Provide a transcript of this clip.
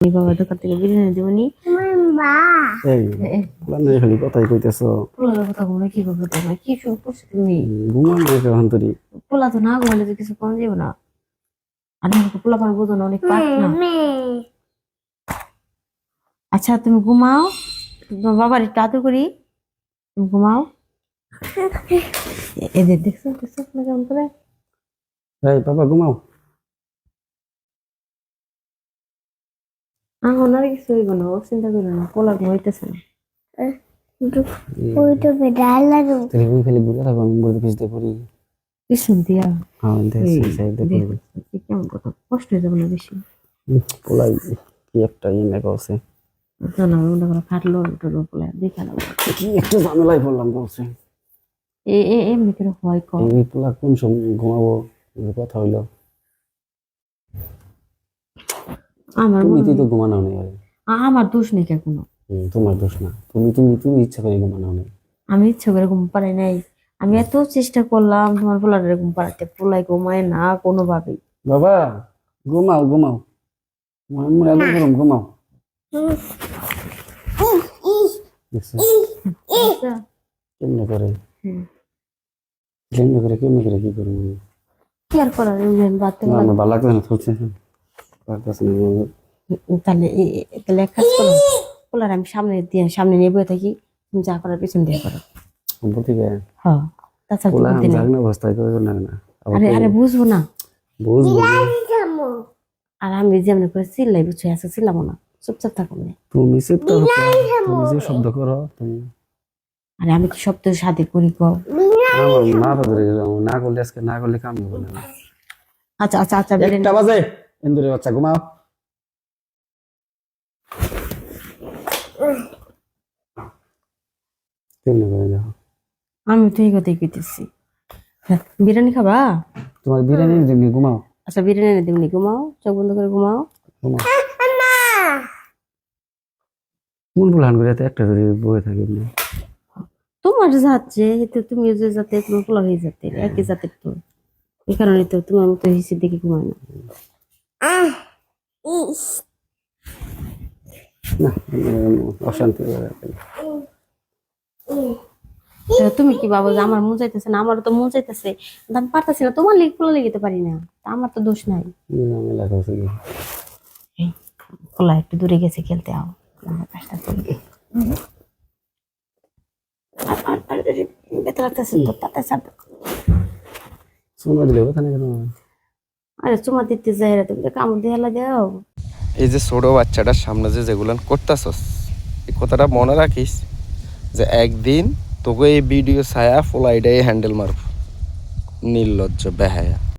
এই বাবা দোকান থেকে বিরিয়ানি দিবনি এই প্লানে খালি কথাই কইতেছ পোলার কথা বলে কি করবো তোমার কি শুরু করছো তুমি ঘুমান না এখন তোরি পোলা তো না ঘুমালে তো কিছু কম যাবে না আর আমাকে পোলা পান বোঝানো অনেক পাঠ না আচ্ছা তুমি ঘুমাও তোমার বাবার একটু আদর করি তুমি ঘুমাও এদের দেখছো দেখছো না কেমন করে এই বাবা ঘুমাও এখন আর কিছু হইব না ও চিন্তা করো না পোলা ঘুমাইতেছে না তুই খালি বুড়া থাকো আমি বলতে কিছু পড়ি পিছন দিয়া হ্যাঁ কেমন কথা কষ্ট হয়ে যাবে না বেশি পোলাই কি একটা ইয়ে আছে জানা মনে করে ফাটলো টলো পোলা দেখা না কি একটু ঝামেলায় পড়লাম বলছে এমনি করে হয় কম এই পোলা কোন সময় ঘুমাবো কথা হইলো আমার তুমি তো ঘুমানো নেই আমার দোষ নেই কোনো তোমার দোষ না তুমি ইচ্ছা করে ঘুমানো নেই আমি ইচ্ছা করে ঘুম পাড়াই নাই আমি এত চেষ্টা করলাম তোমার পোলার ঘুম পাড়াতে পোলাই ঘুমায় না কোনোভাবেই বাবা ঘুমাও ঘুমাও ঘুমাও কেমনে করে কেমনে করে কি করবো কি আর করার বাড়তে আমার ভালো লাগবে না চলছে তাহলে তাহলে এক কাজ করো পোলার আমি সামনে নিয়ে বয়ে থাকি তুমি যা করার পিছন দিয়ে করো হ্যাঁ তাছাড়া অবস্থায় করবে না আরে বুঝবো না বুঝবো আর আমি যেমন করে চিল্লাই বুঝছো আছে চিল্লাবো না চুপচাপ থাকো না তুমি যে শব্দ করো তুমি আরে আমি কি শব্দ সাথে করি কও না করলে আজকে না করলে কাম হবে না আচ্ছা আচ্ছা আচ্ছা একটা বাজে ইন্দুরের বাচ্চা ঘুমাও আমি তো এই কথাই কইতেছি বিরিয়ানি খাবা তোমার বিরিয়ানি দিবনি ঘুমাও আচ্ছা বিরিয়ানি দিবনি ঘুমাও চোখ বন্ধ করে ঘুমাও কোন প্ল্যান করে একটা করে বসে থাকি তোমার যাচ্ছে তুমি যে যাতে তোমার পোলা হয়ে যাতে একই জাতের তো এই কারণে তো তোমার মতো হিসেবে দেখে ঘুমায় না অশান্তি তুমি কি ভাবো যে আমার মন চাইতেছে না আমারও তো মন চাইতেছে আমি পারতেছি না তোমার লিগ পোলা লেগে পারি না আমার তো দোষ নাই পোলা একটু দূরে গেছে খেলতে আও আমার কাজটা করবে বেতন লাগতেছে তো তাতে চাপ চুমা দিলে কথা না কেন আরে চুমা দিতে যাই রে তুমি কামড় দিয়ে হেলা দাও এই যে ছোট বাচ্চাটার সামনে যে যেগুলান করতেছস এই কথাটা মনে রাখিস যে একদিন তোকে এই ভিডিও ছায়া ফোলাইটাই হ্যান্ডেল মারব নির্লজ্জ বেহায়া।